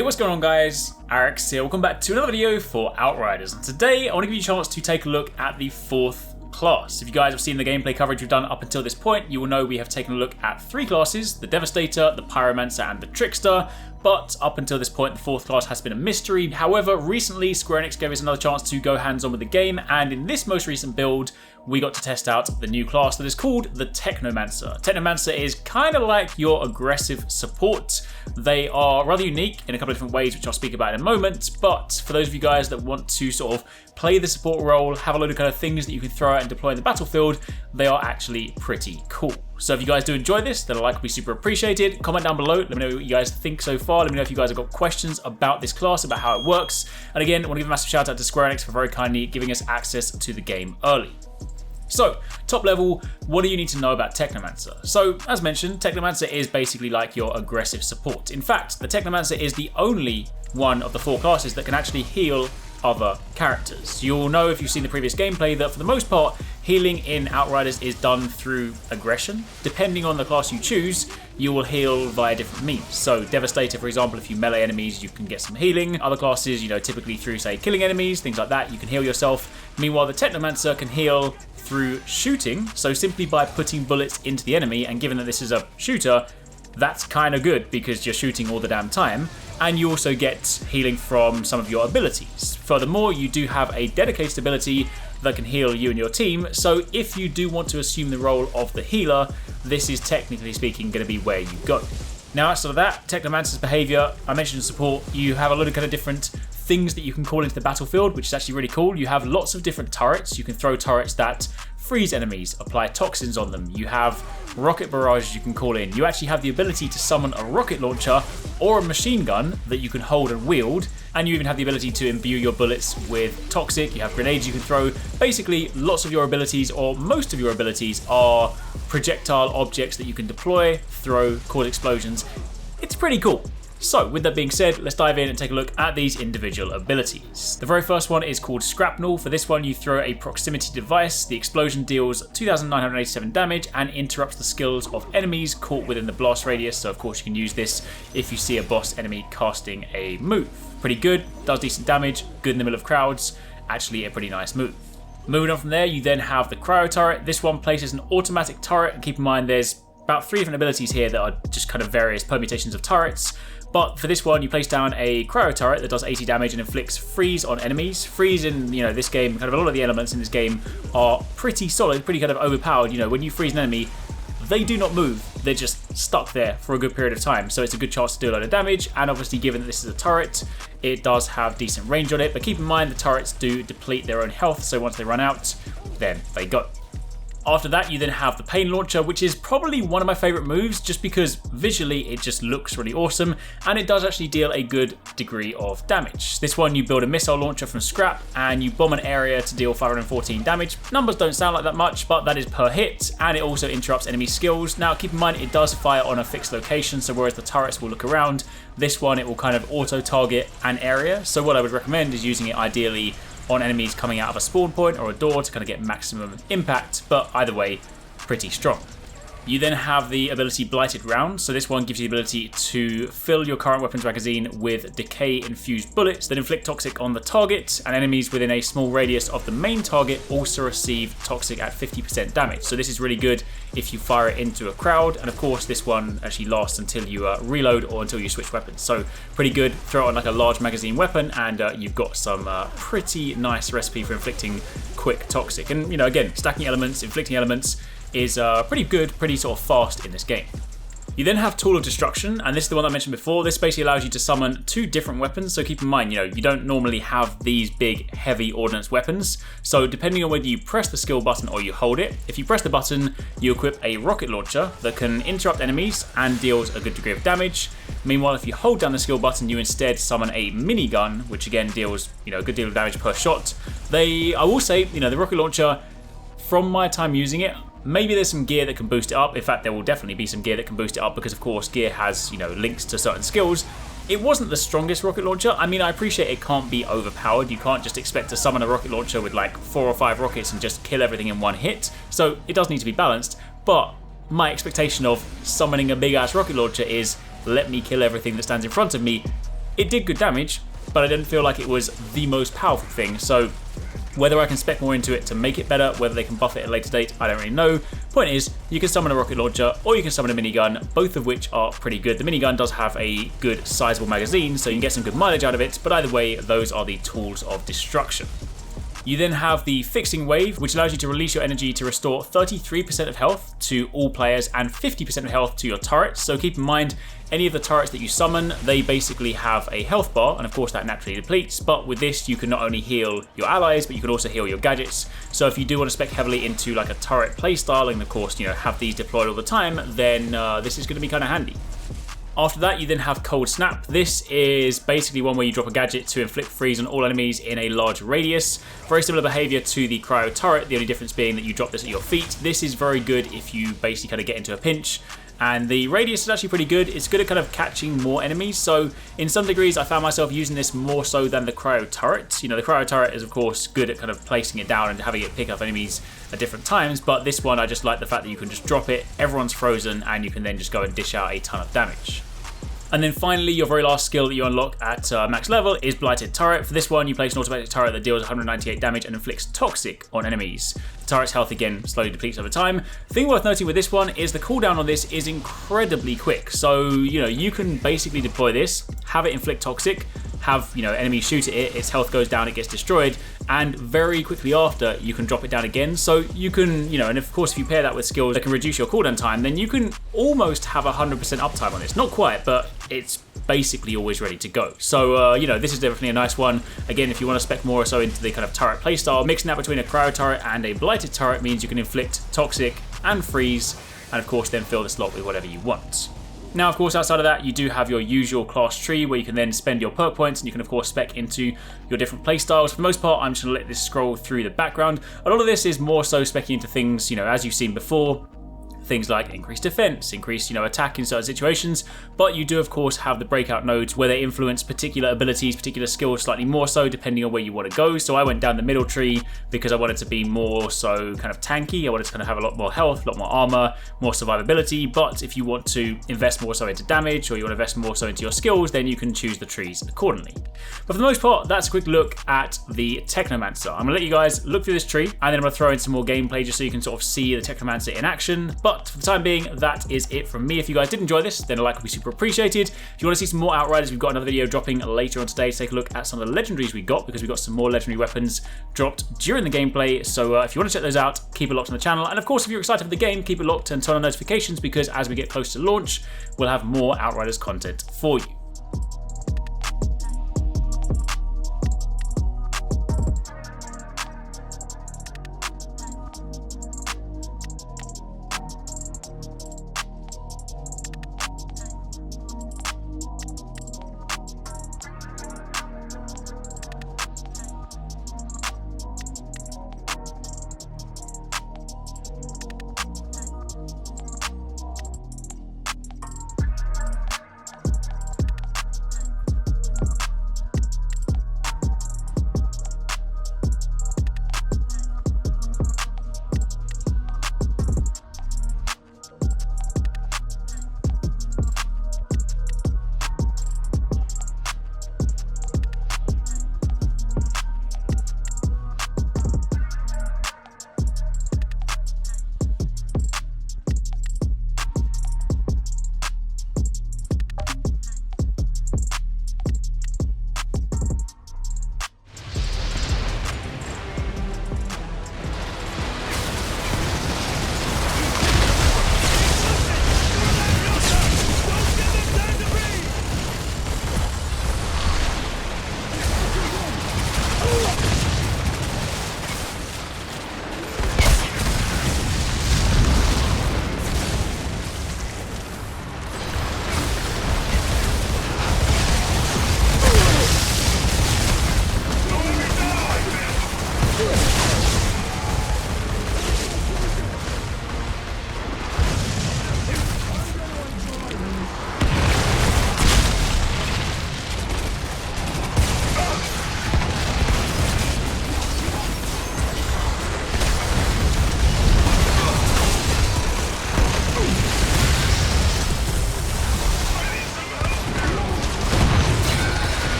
Hey, what's going on guys? Arekkz here, welcome back to another video for Outriders. And today I want to give you a chance to take a look at the 4th class. If you guys have seen the gameplay coverage we've done up until this point, you will know we have taken a look at 3 classes, the Devastator, the Pyromancer and the Trickster. But up until this point, the 4th class has been a mystery. However, recently Square Enix gave us another chance to go hands-on with the game, and in this most recent build, we got to test out the new class that is called the Technomancer. Technomancer is kind of like your aggressive support. They are rather unique in a couple of different ways, which I'll speak about in a moment, but for those of you guys that want to sort of play the support role, have a load of kind of things that you can throw out and deploy in the battlefield, they are actually pretty cool. So if you guys do enjoy this, then a like would be super appreciated. Comment down below, let me know what you guys think so far. Let me know if you guys have got questions about this class, about how it works. And again, I want to give a massive shout out to Square Enix for very kindly giving us access to the game early. So, top level, what do you need to know about Technomancer? So, as mentioned, Technomancer is basically like your aggressive support. In fact, the Technomancer is the only one of the 4 classes that can actually heal other characters. You'll know if you've seen the previous gameplay that for the most part, healing in Outriders is done through aggression. Depending on the class you choose, you will heal via different means. So Devastator, for example, if you melee enemies, you can get some healing. Other classes, typically through, say, killing enemies, things like that, you can heal yourself. Meanwhile, the Technomancer can heal through shooting, so simply by putting bullets into the enemy, and given that this is a shooter, that's kind of good because you're shooting all the damn time, and you also get healing from some of your abilities. Furthermore, you do have a dedicated ability that can heal you and your team, so if you do want to assume the role of the healer, this is technically speaking going to be where you go. Now, outside of that, Technomancer's behavior, I mentioned support, you have a lot of kind of different things that you can call into the battlefield, which is actually really cool. You have lots of different turrets. You can throw turrets that freeze enemies, apply toxins on them. You have rocket barrages you can call in. You actually have the ability to summon a rocket launcher or a machine gun that you can hold and wield, and you even have the ability to imbue your bullets with toxic. You have grenades you can throw. Basically, lots of your abilities, or most of your abilities, are projectile objects that you can deploy, throw, cause explosions. It's pretty cool. So, with that being said, let's dive in and take a look at these individual abilities. The very first one is called Shrapnel. For this one, you throw a proximity device. The explosion deals 2,987 damage and interrupts the skills of enemies caught within the blast radius. So, of course, you can use this if you see a boss enemy casting a move. Pretty good, does decent damage, good in the middle of crowds. Actually, a pretty nice move. Moving on from there, you then have the Cryo Turret. This one places an automatic turret, and keep in mind there's about 3 different abilities here that are just kind of various permutations of turrets. But for this one, you place down a Cryo Turret that does 80 damage and inflicts freeze on enemies. Freeze in, this game, kind of a lot of the elements in this game are pretty solid, pretty kind of overpowered. When you freeze an enemy, they do not move. They're just stuck there for a good period of time. So it's a good chance to do a lot of damage. And obviously, given that this is a turret, it does have decent range on it. But keep in mind, the turrets do deplete their own health. So once they run out, then they go. After that, you then have the Pain Launcher, which is probably one of my favorite moves just because visually it just looks really awesome, and it does actually deal a good degree of damage. This one, you build a missile launcher from scrap and you bomb an area to deal 514 damage. Numbers don't sound like that much, but that is per hit, and it also interrupts enemy skills. Now, keep in mind, it does fire on a fixed location, so whereas the turrets will look around, this one, it will kind of auto-target an area. So what I would recommend is using it ideally on enemies coming out of a spawn point or a door to kind of get maximum impact, but either way, pretty strong. You then have the ability Blighted Round. So this one gives you the ability to fill your current weapons magazine with decay-infused bullets that inflict toxic on the target, and enemies within a small radius of the main target also receive toxic at 50% damage. So this is really good if you fire it into a crowd, and of course this one actually lasts until you reload or until you switch weapons. So pretty good, throw it on like a large magazine weapon, and you've got some pretty nice recipe for inflicting quick toxic. And again, stacking elements, inflicting elements, is pretty good, pretty sort of fast in this game. You then have Tool of Destruction, and this is the one I mentioned before. This basically allows you to summon 2 different weapons, so keep in mind, you don't normally have these big, heavy ordnance weapons, so depending on whether you press the skill button or you hold it, if you press the button, you equip a rocket launcher that can interrupt enemies and deals a good degree of damage. Meanwhile, if you hold down the skill button, you instead summon a minigun, which again deals, a good deal of damage per shot. I will say, the rocket launcher, from my time using it, maybe there's some gear that can boost it up. In fact, there will definitely be some gear that can boost it up because, of course, gear has, links to certain skills. It wasn't the strongest rocket launcher. I mean, I appreciate it can't be overpowered. You can't just expect to summon a rocket launcher with like 4 or 5 rockets and just kill everything in one hit. So it does need to be balanced. But my expectation of summoning a big-ass rocket launcher is let me kill everything that stands in front of me It did good damage, but I didn't feel like it was the most powerful thing. So whether I can spec more into it to make it better, whether they can buff it at a later date, I don't really know. Point is, you can summon a rocket launcher or you can summon a minigun, both of which are pretty good. The minigun does have a good sizable magazine, so you can get some good mileage out of it, but either way, those are the tools of destruction. You then have the Fixing Wave, which allows you to release your energy to restore 33% of health to all players and 50% of health to your turrets. So keep in mind, any of the turrets that you summon, they basically have a health bar, and of course that naturally depletes, but with this you can not only heal your allies, but you can also heal your gadgets. So if you do want to spec heavily into like a turret playstyle, and of course, you know, have these deployed all the time, then this is going to be kind of handy. After that, you then have Cold Snap. This is basically one where you drop a gadget to inflict freeze on all enemies in a large radius. Very similar behavior to the Cryo Turret, the only difference being that you drop this at your feet. This is very good if you basically kind of get into a pinch. And the radius is actually pretty good. It's good at kind of catching more enemies. So in some degrees, I found myself using this more so than the Cryo Turret. You know, the Cryo Turret is of course good at kind of placing it down and having it pick up enemies at different times. But this one, I just like the fact that you can just drop it, everyone's frozen, and you can then just go and dish out a ton of damage. And then finally, your very last skill that you unlock at max level is Blighted Turret. For this one, you place an automatic turret that deals 198 damage and inflicts toxic on enemies. The turret's health again slowly depletes over time. The thing worth noting with this one is the cooldown on this is incredibly quick. So, you know, you can basically deploy this, have it inflict toxic, have, you know, enemies shoot at it, its health goes down, it gets destroyed, and very quickly after, you can drop it down again. So you can, you know, and of course, if you pair that with skills that can reduce your cooldown time, then you can almost have 100% uptime on this. Not quite, but it's basically always ready to go. So, you know, this is definitely a nice one. Again, if you want to spec more or so into the kind of turret playstyle, mixing that between a Cryo Turret and a Blighted Turret means you can inflict toxic and freeze, and of course, then fill the slot with whatever you want. Now, of course, outside of that, you do have your usual class tree where you can then spend your perk points and you can, of course, spec into your different playstyles. For the most part, I'm just going to let this scroll through the background. A lot of this is more so specking into things, you know, as you've seen before. Things like increased defense, increased, you know, attack in certain situations, but you do of course have the breakout nodes where they influence particular abilities, particular skills slightly more so depending on where you want to go. So I went down the middle tree because I wanted to be more so kind of tanky. I wanted to kind of have a lot more health, a lot more armor, more survivability, but if you want to invest more so into damage or you want to invest more so into your skills, then you can choose the trees accordingly. But for the most part, that's a quick look at the Technomancer. I'm going to let you guys look through this tree and then I'm going to throw in some more gameplay just so you can sort of see the Technomancer in action. But for the time being, that is it from me. If you guys did enjoy this, then a like would be super appreciated. If you want to see some more Outriders, we've got another video dropping later on today to take a look at some of the legendaries we got, because we got some more legendary weapons dropped during the gameplay. So if you want to check those out, keep it locked on the channel. And of course, if you're excited for the game, keep it locked and turn on notifications, because as we get close to launch, we'll have more Outriders content for you.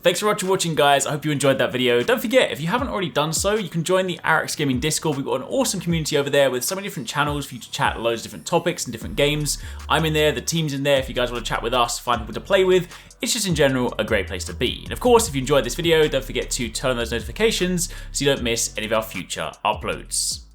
Thanks so much for watching, guys. I hope you enjoyed that video. Don't forget, if you haven't already done so, you can join the Arekkz Gaming Discord. We've got an awesome community over there with so many different channels for you to chat loads of different topics and different games. I'm in there, the team's in there if you guys want to chat with us, find people to play with. It's just in general a great place to be. And of course, if you enjoyed this video, don't forget to turn on those notifications so you don't miss any of our future uploads.